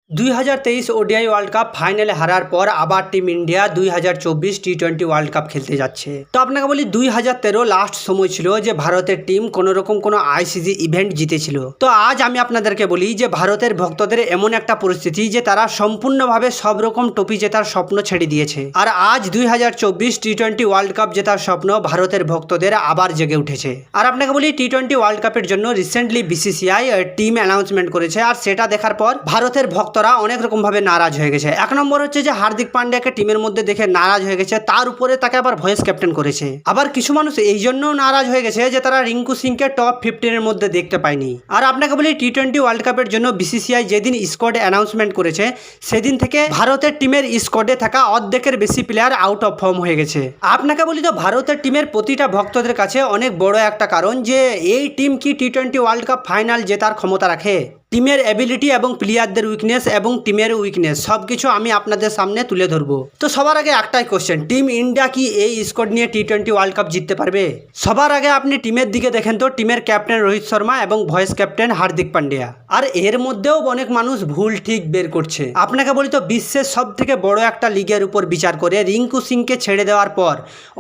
2023 ODI World cup ফাইনালে হারার পর আবার team India 2024 T20 World cup খেলতে যাচ্ছে। তো আপনাকে বলি 2013 লাস্ট সময় ছিল যে ভারতের টিম কোনোরকম কোনো আইসিসি ইভেন্ট জিতেছিল। তো আজ আমি আপনাদেরকে বলি যে ভারতের ভক্তদের এমন একটা পরিস্থিতি যে তারা সম্পূর্ণভাবে সব রকম ট্রফি জেতার স্বপ্ন ছেড়ে দিয়েছে। আর আজ 2024 টি-20 ওয়ার্ল্ড কাপ জেতার স্বপ্ন ভারতের ভক্তদের আবার জেগে উঠেছে। আর আপনাকে বলি টি-20 ওয়ার্ল্ড কাপের জন্য রিসেন্টলি বিসিসিআই টিম অ্যানাউন্সমেন্ট করেছে। আর সেটা দেখার পর ভারতের ভক্তরা অনেক রকম ভাবে নারাজ হয়ে গেছে। এক নম্বর হচ্ছে যে হার্দিক পান্ডিয়াকে টিমের মধ্যে দেখে নারাজ হয়ে গেছে, তার উপরে তাকে আবার ভয়েস ক্যাপ্টেন করেছে। আবার কিছু মানুষ এই জন্য নারাজ হয়ে গেছে যে তারা রিঙ্কু সিংকে টপ 15 এর মধ্যে দেখতে পায়নি। আর আপনাকে বলি টি-20 ওয়ার্ল্ড কাপের জন্য বিসিসিআই যেদিন স্কোয়াড অ্যানাউন্সমেন্ট করেছে সেদিন থেকে ভারতের টিমের স্কোয়াডে থাকা অর্ধেকের বেশি প্লেয়ার আউট অফ ফর্ম হয়ে গেছে। আপনাকে বলি তো ভারতের টিমের প্রতিটা ভক্তদের কাছে অনেক বড় একটা কারণ যে এই টিম কি টি-20 ওয়ার্ল্ড কাপ ফাইনাল জেতার ক্ষমতা রাখে। টিমের অ্যাবিলিটি এবং প্লেয়ারদের উইকনেস এবং টিমের উইকনেস সব কিছু আমি আপনাদের সামনে তুলে ধরবো। তো সবার আগে একটাই কোশ্চেন, টিম ইন্ডিয়া কি এই স্কোয়াড নিয়ে টি-20 ওয়ার্ল্ড কাপ জিততে পারবে? সবার আগে আপনি টিমের দিকে দেখেন তো টিমের ক্যাপ্টেন রোহিত শর্মা এবং ভয়েস ক্যাপ্টেন হার্দিক পান্ডিয়া। আর এর মধ্যেও অনেক মানুষ ভুল ঠিক বের করছে। আপনাকে বলি তো বিশ্বের সব থেকে বড় একটা লিগের উপর বিচার করে রিঙ্কু সিংকে ছেড়ে দেওয়ার পর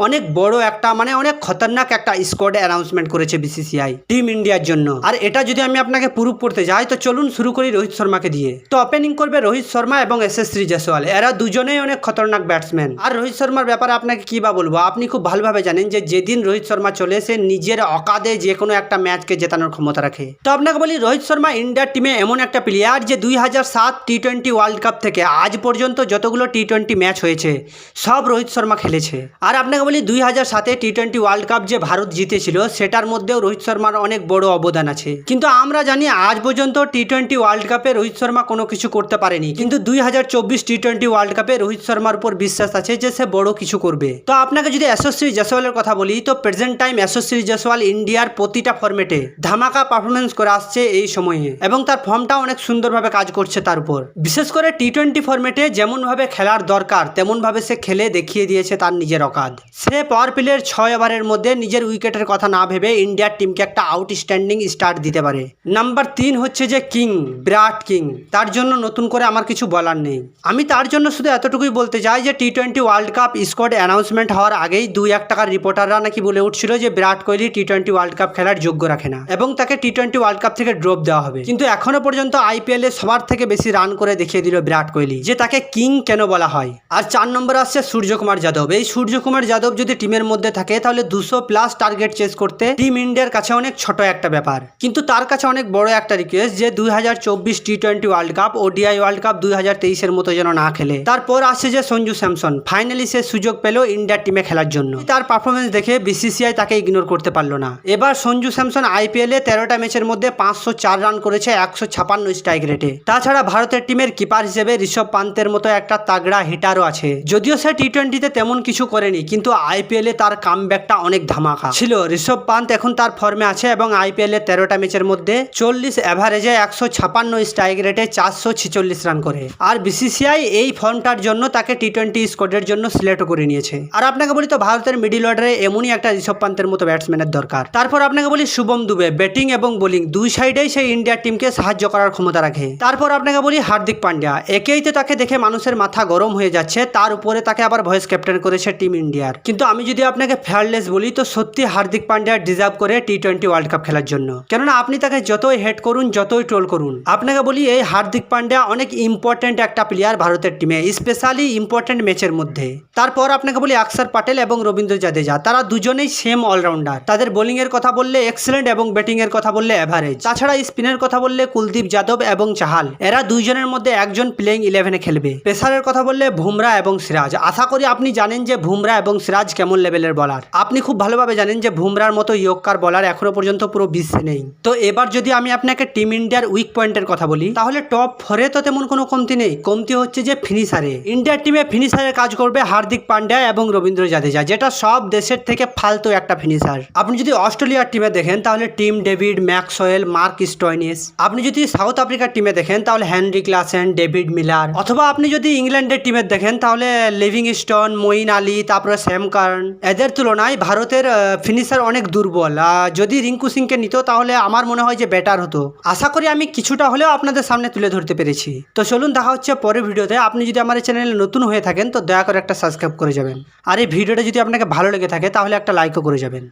অনেক বড় একটা অনেক খতরনাক একটা স্কোয়াড অ্যানাউন্সমেন্ট করেছে বিসিসিআই টিম ইন্ডিয়ার জন্য। আর এটা যদি আমি আপনাকে প্রুফ করতে যাই তো চলুন শুরু করি রোহিত শর্মাকে দিয়ে। তো ওপেনিং করবে রোহিত শর্মা এবং যশস্বী জয়সওয়াল। এরা দুজনেই অনেক খতরনাক ব্যাটসম্যান। আর রোহিত শর্মার ব্যাপারে আপনাকে কি বা বলবো, আপনি খুব ভালোভাবে জানেন যে যেদিন রোহিত শর্মা চলে সে নিজের অকাদে যে কোনো একটা ম্যাচকে জেতানোর ক্ষমতা রাখে। তো আপনাকে বলি রোহিত শর্মা ইন্ডিয়ার টিমে এমন একটা প্লেয়ার যে 2007 টি-20 ওয়ার্ল্ড কাপ থেকে আজ পর্যন্ত যতগুলো টি-20 ম্যাচ হয়েছে সব রোহিত শর্মা খেলেছে। আর আপনাকে বলি 2007 টি-20 ওয়ার্ল্ড কাপ যে ভারত জিতেছিল সেটার মধ্যেও রোহিত শর্মার অনেক বড় অবদান আছে। কিন্তু আমরা জানি আজ পর্যন্ত টি-20 ওয়ার্ল্ড কাপে রোহিত শর্মা কোনো কিছু করতে পারেনি। কিন্তু 2024 টি-20 ওয়ার্ল্ড কাপে রোহিত শর্মার উপর বিশ্বাস আছে যে সে বড় কিছু করবে। তো আপনাকে যদি যশস্বী জয়সওয়ালের কথা বলি তো প্রেজেন্ট টাইম যশস্বী জয়সওয়াল ইন্ডিয়ার প্রতিটা ফরম্যাটে ধামাকা পারফরমেন্স করে আসছে এই সময়ে এবং তার ফর্মটা অনেক সুন্দরভাবে কাজ করছে তার উপর। বিশেষ করে টি-20 ফরম্যাটে যেমনভাবে খেলার দরকার তেমনভাবে সে খেলে দেখিয়ে দিয়েছে তার নিজের অকাদ। সে পাওয়ার প্লের 6 ওভারের মধ্যে নিজের উইকেটের কথা না ভেবে ইন্ডিয়ার টিমকে একটা আউটস্ট্যান্ডিং স্টার্ট দিতে পারে। নাম্বার 3 হচ্ছে যে কিং, বিরাট কিং। তার জন্য নতুন করে আমার কিছু বলার নেই। আমি তার জন্য শুধু এতটুকুই বলতে চাই যে টি-20 ওয়ার্ল্ড কাপ স্কোয়াড অ্যানাউন্সমেন্ট হওয়ার আগেই 2-1 টাকার রিপোর্টাররা নাকি বলে উঠছিল যে বিরাট কোহলি টি-20 ওয়ার্ল্ড কাপ খেলার যোগ্য রাখে না এবং তাকে টি-20 ওয়ার্ল্ড কাপ থেকে ড্রপ দেওয়া হবে। কিন্তু এখনো পর্যন্ত আইপিএল এ সবার থেকে বেশি রান করে দেখিয়ে দিল বিরাট কোহলি যে তাকে কিং কেন বলা হয়। আর 4 নম্বরে আসছে সূর্যকুমার যাদব। এই সূর্যকুমার যাদব যদি টিমের মধ্যে থাকে তাহলে 200+ টার্গেট চেস করতে টিম ইন্ডিয়ার কাছে অনেক ছোট একটা ব্যাপার। কিন্তু তার কাছে অনেক বড় একটা রিকোয়েস্ট যে 2024 T20 World Cup ODI World Cup 2023 এর মতো যেন না খেলে। তারপর আসছে যে সঞ্জু স্যামসন, ফাইনালি সে সুযোগ পেল ইন্ডিয়ার টিমে খেলার জন্য। তার পারফরমেন্স দেখে বিসিসিআই তাকে ইগনোর করতে পারলো না। এবার সঞ্জু স্যামসন আইপিএল এ 13টা ম্যাচের মধ্যে 504 রান করেছে 156 স্ট্রাইক রেটে। তাছাড়া ভারতের টিমের কিপার হিসেবে ঋষভ পান্তের মতো একটা তাগড়া হিটারও আছে। যদিও সে টি-20তে তেমন কিছু করেনি কিন্তু আইপিএল এ তার কামব্যাকটা অনেক ধামাকা ছিল। ঋষভ পান্ত এখন তার ফর্মে আছে এবং আইপিএল এর 13টা ম্যাচের মধ্যে 40 এভারেজে 156 স্ট্রাইক রেটে 446 রান করে। আর বিসিসিআই এই ফর্মটার জন্য তাকে টি-20 স্কোয়াডের জন্য সিলেক্ট করে নিয়েছে। আর আপনাকে বলি তো ভারতের মিডল অর্ডারে এমনই একটা ঋষভ পান্তের মতো ব্যাটসম্যানের দরকার। তারপর আপনাকে বলি শুভম দুবে, ব্যাটিং এবং বোলিং দুই সাইডেই সেই ইন্ডিয়ার টিমকে সাহায্য করার ক্ষমতা রাখে। তারপর আপনাকে বলি হার্দিক পান্ডিয়া, একেই তো তাকে দেখে মানুষের মাথা গরম হয়ে যাচ্ছে, তার উপরে তাকে আবার ভয়েস ক্যাপ্টেন করেছে টিম ইন্ডিয়ার। কিন্তু আমি যদি আপনাকে ফেয়ারলেস বলি তো সত্যি হার্দিক পান্ডিয়া ডিজার্ভ করে টি-20 ওয়ার্ল্ড কাপ খেলার জন্য। কেননা আপনি তাকে যতই হেড করুন যতই ট্রোল করুন, আপনাকে বলি এই হার্দিক পান্ডিয়া অনেক ইম্পর্টেন্ট একটা প্লেয়ার ভারতের টিমে, স্পেশালি ইম্পর্টেন্ট ম্যাচের মধ্যে। তারপর আপনাকে বলি অক্ষর প্যাটেল এবং রবীন্দ্র জাদেজা, তারা দুজনেই সেম অলরাউন্ডার। তাদের বোলিং এর কথা বললে এক্সেলেন্ট এবং ব্যাটিং এর কথা বললে এভারেজ। তাছাড়া স্পিনের কথা বললে কুলদীপ যাদব এবং চাহাল, এরা দুইজনের মধ্যে একজন প্লেইং 11-এ খেলবে। পেসারের কথা বললে বুমরা এবং সিরাজ। আশা করি আপনি জানেন যে বুমরা এবং সিরাজ কেমন লেভেলের বলার। আপনি খুব ভালোভাবে জানেন যে বুমরার মতো ইয়র্কার বলার এখনো পর্যন্ত পুরো বিশ্বে নেই। তো এবার যদি আমি আপনাকে টিম ইন্ডিয়ার উইক পয়েন্টের কথা বলি তাহলে টপ 4-এ তো তেমন কোনো কমতি নেই। কমতি হচ্ছে যে ফিনিশারে। ইন্ডিয়ার টিমে ফিনিশারের কাজ করবে হার্দিক পান্ডিয়া এবং রবীন্দ্র জাদেজা, যেটা সব দেশের থেকে ফালতু একটা ফিনিশার। আপনি যদি অস্ট্রেলিয়ার টিমে দেখেন তাহলে Tim David, Maxwell, mark Stoinis. আপনি যদি সাউথ আফ্রিকার টিমে দেখেন তাহলে হেনরি ক্লাসেন, ডেভিড মিলার। অথবা আপনি যদি ইংল্যান্ডের টিমে দেখেন তাহলে লিভিংস্টোন, মঈন আলী, তারপরে স্যাম কার্ন। এদের তুলনায় ভারতের ফিনিশার অনেক দুর্বল। যদি রিঙ্কু সিংকে নিত তাহলে আমার মনে হয় যে বেটার হতো। আশা করি করি আমি কিছুটা হলেও আপনাদের সামনে তুলে ধরতে পেরেছি। তো চলুন দেখা হচ্ছে পরের ভিডিওতে। আপনি যদি আমার চ্যানেলে নতুন হয়ে থাকেন তো দয়া করে একটা সাবস্ক্রাইব করে যাবেন, আর এই ভিডিওটা যদি আপনাকে ভালো লেগে থাকে তাহলে একটা লাইকও করে যাবেন।